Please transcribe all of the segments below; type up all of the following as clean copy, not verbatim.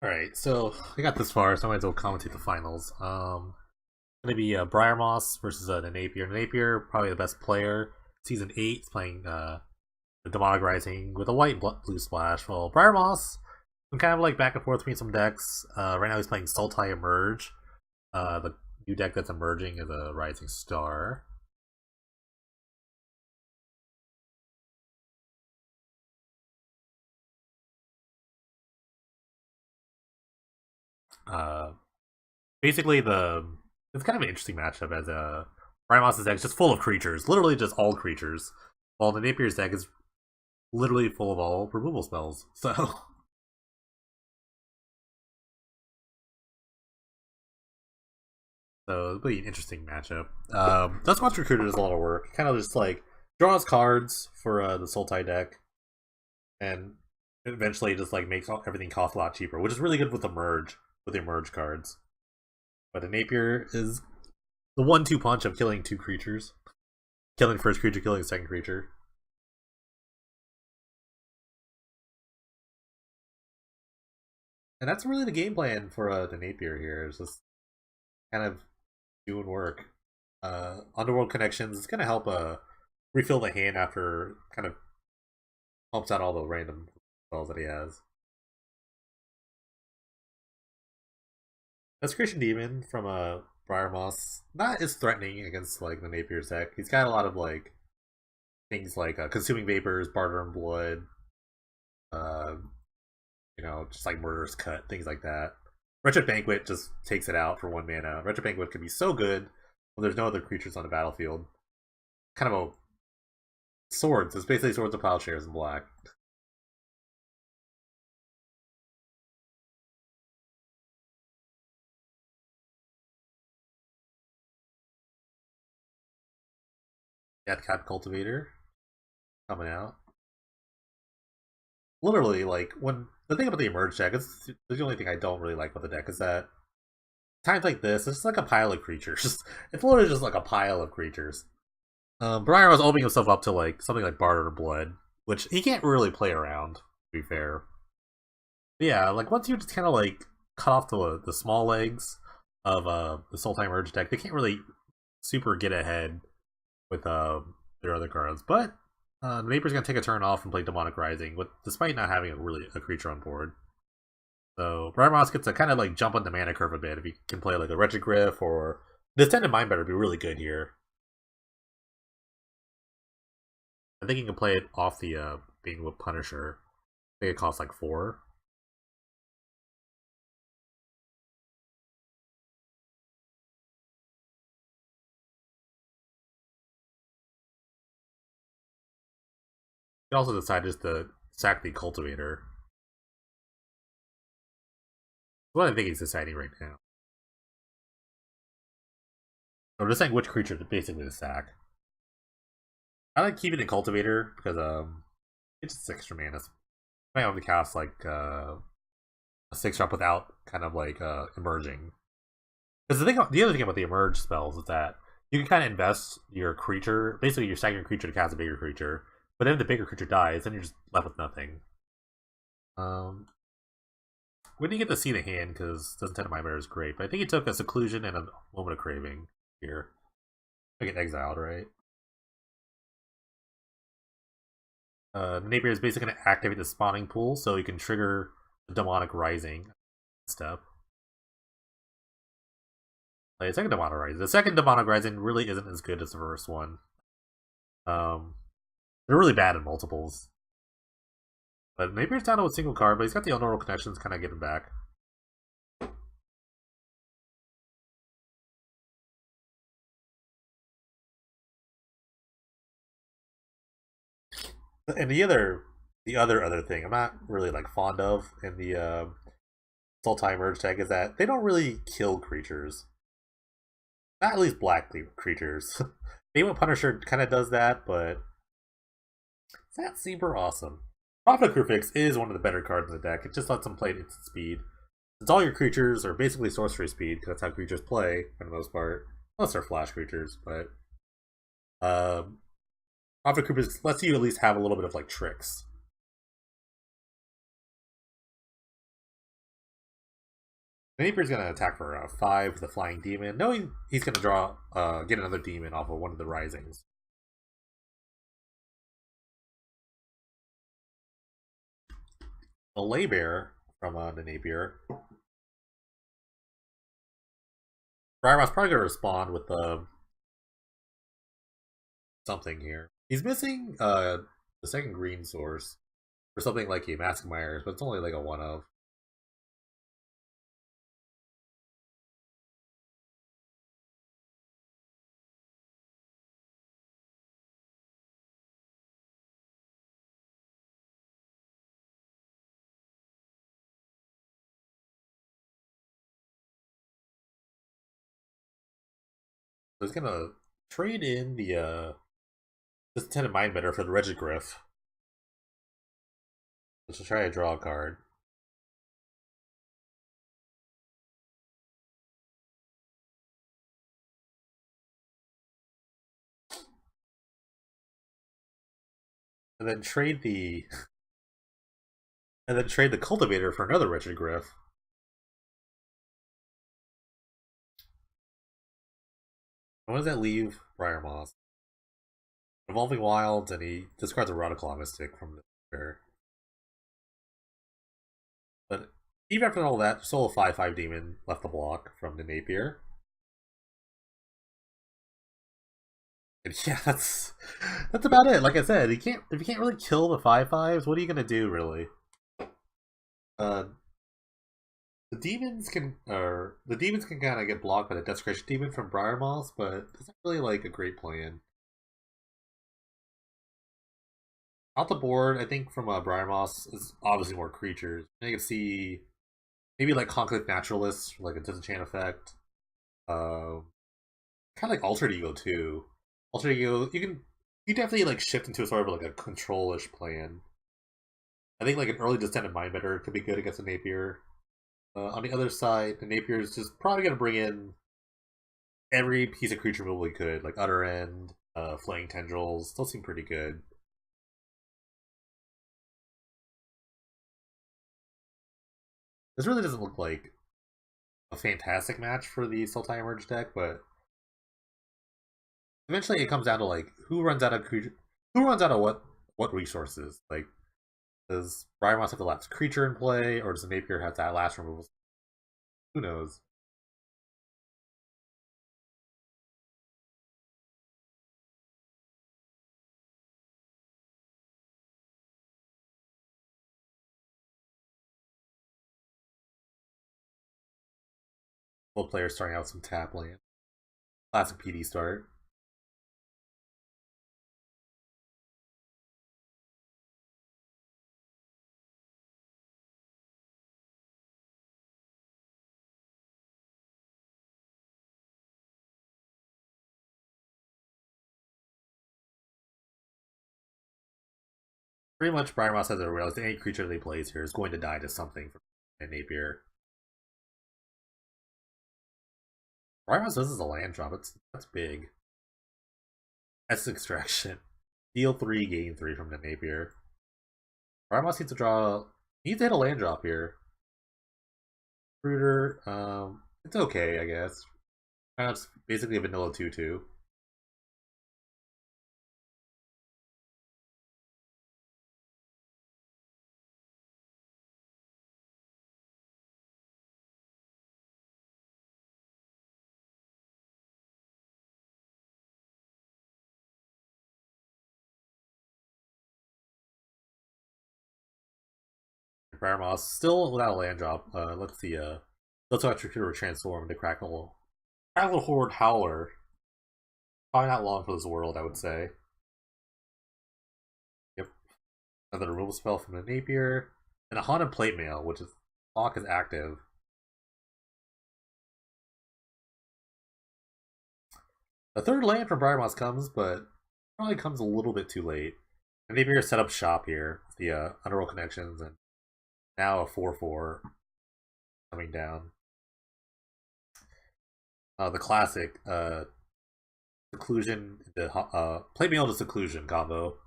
Alright, so I got this far, so I might as well commentate the finals. Gonna be Briar Moss versus the Napier. Napier, probably the best player. Season 8 is playing the Demonic Rising with a white blue splash. Well, Briar Moss, I'm kind of like back and forth between some decks. Right now he's playing Sultai Emerge. The new deck that's emerging is a Rising Star. Uh, Basically, it's kind of an interesting matchup as Briar Moss's deck is just full of creatures, literally just all creatures. While the Napier's deck is literally full of all removal spells. So, it'll be an interesting matchup. Dustmonster Recruiter does a lot of work. Kind of just like draws cards for the Sultai deck, and eventually just like makes everything cost a lot cheaper, which is really good with the merge cards. But the Napier is the 1-2 punch of killing two creatures, killing first creature, killing second creature. And that's really the game plan for the Napier here. Is just kind of doing work. Underworld Connections is going to help refill the hand after kind of helps out all the random spells that he has. Desecration Demon from Briar Moss not as threatening against like the Napier's deck. He's got a lot of like things like Consuming Vapors, Barter and Blood, uh, just like Murderous Cut, things like that. Wretched Banquet just takes it out for 1 mana. Wretched Banquet can be so good when there's no other creatures on the battlefield. Kind of a swords. It's basically Swords of Plowshares in black. Deathcap Cultivator coming out. Literally, like when the thing about the Emerge deck is the only thing I don't really like about the deck is that times like this, it's like a pile of creatures. It's literally just like a pile of creatures. Briar was opening himself up to like something like Barter Blood, which he can't really play around. To be fair, but yeah, like once you just kind of like cut off the small legs of the Sultai Merge deck, they can't really super get ahead with their other cards. But the Vapor's gonna take a turn off and play Demonic Rising, with despite not having a creature on board. So Briar Moss gets to kind of like jump on the mana curve a bit if he can play like a Wretched Griff or the Descendant Mindbender would be really good here. I think he can play it off the being with Punisher. I think it costs like 4. He also decided just to sack the Cultivator. What I think he's deciding right now. I'm just saying which creature to basically to sack. I like keeping the Cultivator because it's just extra mana. I only cast like a 6-drop without kind of like emerging. Because the other thing about the emerge spells is that you can kind of invest your creature, basically your second creature to cast a bigger creature, but then if the bigger creature dies, then you're just left with nothing. Um, we didn't get to see the hand because Doesn't Tend to My Bear is great, but I think he took a Seclusion and a Moment of Craving here. I get exiled, right? Napier is basically going to activate the spawning pool so you can trigger the Demonic Rising step. Like, second Demonic Rising. The second Demonic Rising really isn't as good as the first one. Um, they're really bad in multiples. But Napier's down to a single card, but he's got the Underworld Connections kind of getting back. And the other thing I'm not really like fond of in the Sultai Merge deck is that they don't really kill creatures. Not at least black creatures. Maybe Punisher kind of does that, but it's not super awesome. Prophet Crucifix is one of the better cards in the deck. It just lets them play at instant speed. Since all your creatures are basically sorcery speed, because that's how creatures play for the most part. Unless they're flash creatures, but um, Prophet Crucifix lets you at least have a little bit of like tricks. Napier's gonna attack for 5 with the Flying Demon, knowing he's gonna draw, get another demon off of one of the Risings. The Laybear from the Napier. Briar Moss probably gonna respond with something here. He's missing the second green source for something like a Mask of Myers, but it's only like a one of. So he's gonna trade in the Discontented Mindbender for the Regigriff. Let's try to draw a card. And then trade the Cultivator for another Regigriff. When does that leave Briar Moss? Evolving Wilds, and he discards a Rotoclaw Mystic from the pair. But even after all that, still a 5/5 demon left the block from the Napier. And yeah, that's about it. Like I said, if you can't really kill the 5/5s, what are you gonna do really? Uh, the demons can kind of get blocked by the Desecration Demon from Briar Moss, but it's not really like a great plan. Out the board, I think from Briar Moss is obviously more creatures. You can see maybe like Conflict Naturalist, like a disenchant effect. Kind of like Altered Ego too. Altered Ego, you definitely like shift into a sort of like a control-ish plan. I think like an early Descendant Mindbender could be good against a Napier. On the other side, the Napier is just probably going to bring in every piece of creature removal he could, like Utter End, Flaying Tendrils. Those seem pretty good. This really doesn't look like a fantastic match for the Sultai Emerge deck, but eventually it comes down to like who runs out of what resources. Like, does Briar Moss have the last creature in play, or does the Napier have that last removal? Who knows? Both players starting out with some tap land. Classic PD start. Pretty much, Briar Moss has a realized any creature that he plays here is going to die to something from a Napier. Briar Moss does is a land drop. That's big. That's extraction. Deal 3, gain 3 from the Napier. Briar Moss needs to draw. He needs to hit a land drop here. Fruiter, it's okay, I guess. It's basically a vanilla 2/2. Briar Moss still without a land drop. Let's see. Let's actually transform into Crackle Horde Howler. Probably not long for this world, I would say. Yep. Another removal spell from the Napier. And a Haunted Plate Mail, which is lock is active. The third land from Briar Moss comes, but probably comes a little bit too late. And Napier set up shop here with the Underworld Connections, and now a 4/4 coming down. The classic Seclusion, the Plate Mail to Seclusion combo.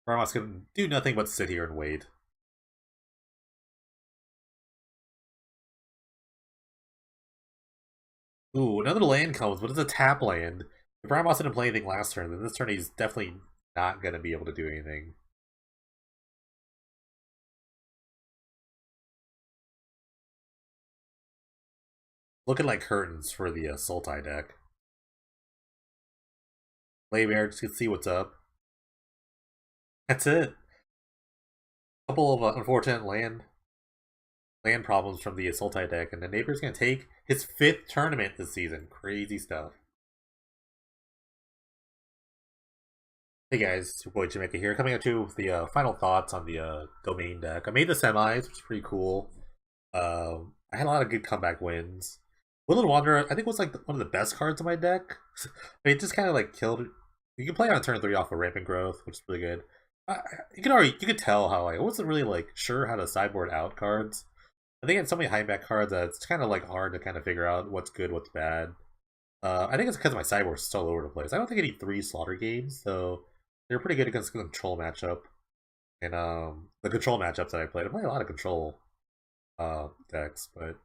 Briar Moss can do nothing but sit here and wait. Ooh, another land comes, but it's a tap land. If Briar Moss didn't play anything last turn, then this turn he's definitely not going to be able to do anything. Looking like curtains for the Sultai deck. Play Bear, just to see what's up. That's it. Couple of unfortunate land problems from the Sultai deck, and the neighbor's going to take his 5th tournament this season. Crazy stuff. Hey guys, it's your boy Jamaica here, coming at you with the final thoughts on the domain deck. I made the semis, which is pretty cool. I had a lot of good comeback wins. Woodland Wanderer, I think, was like one of the best cards in my deck. I mean, it just kind of like killed. You can play on turn 3 off of Rampant Growth, which is really good. You could tell how I wasn't really like sure how to sideboard out cards. I think I had so many high back cards that it's kind of like hard to kind of figure out what's good, what's bad. I think it's because my sideboard's so all over the place. I don't think I need 3 slaughter games, so they're pretty good against the control matchup. And the control matchups that I played, I played a lot of control decks, but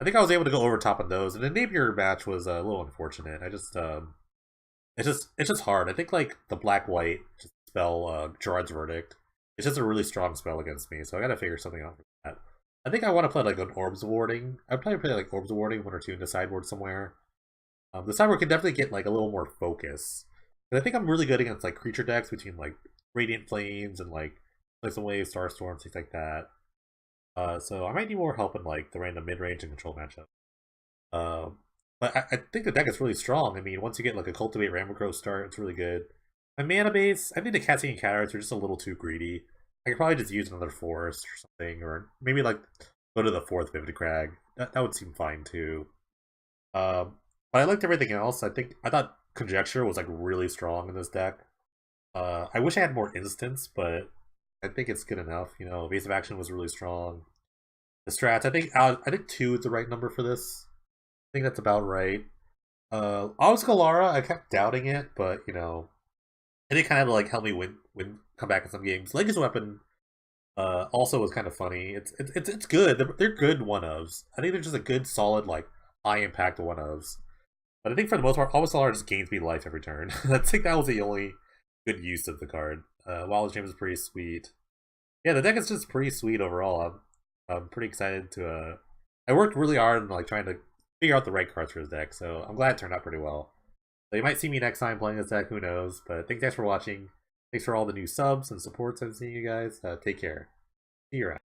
I think I was able to go over top of those. And the Napier match was a little unfortunate. It's just hard. I think like the black white spell Gerard's Verdict. It's just a really strong spell against me, so I gotta figure something out for that. I think I want to play like an Orbs Warding. I'd probably play like Orbs Warding 1 or 2 in the sideboard somewhere. The sideboard can definitely get like a little more focus. And I think I'm really good against like creature decks between like Radiant Flames and like some Waves, Star Storms, things like that. So I might need more help in like the random mid range and control matchup. But I think the deck is really strong. I mean, once you get like a Cultivate Ramacrow start, it's really good. My mana base, I think the Cassian Cataracts are just a little too greedy. I could probably just use another Forest or something, or maybe like go to the 4th Vivid Crag. That would seem fine too. But I liked everything else. I thought Conjecture was like really strong in this deck. I wish I had more instants, but I think it's good enough. You know, Evasive Action was really strong. The strats, I think 2 is the right number for this. I think that's about right. Oscalara, I kept doubting it, but you know, I think kind of like help me come back in some games. Legacy Weapon also was kind of funny. It's good. They're good one ofs. I think they're just a good solid like high impact one ofs. But I think for the most part, Oscalara just gains me life every turn. I think that was the only good use of the card. Wallace James is pretty sweet. Yeah, the deck is just pretty sweet overall. I'm pretty excited to. I worked really hard on like trying to figure out the right cards for his deck, so I'm glad it turned out pretty well. So you might see me next time playing this deck. Who knows? But thanks for watching. Thanks for all the new subs and supports I've seen you guys. Take care. See you around.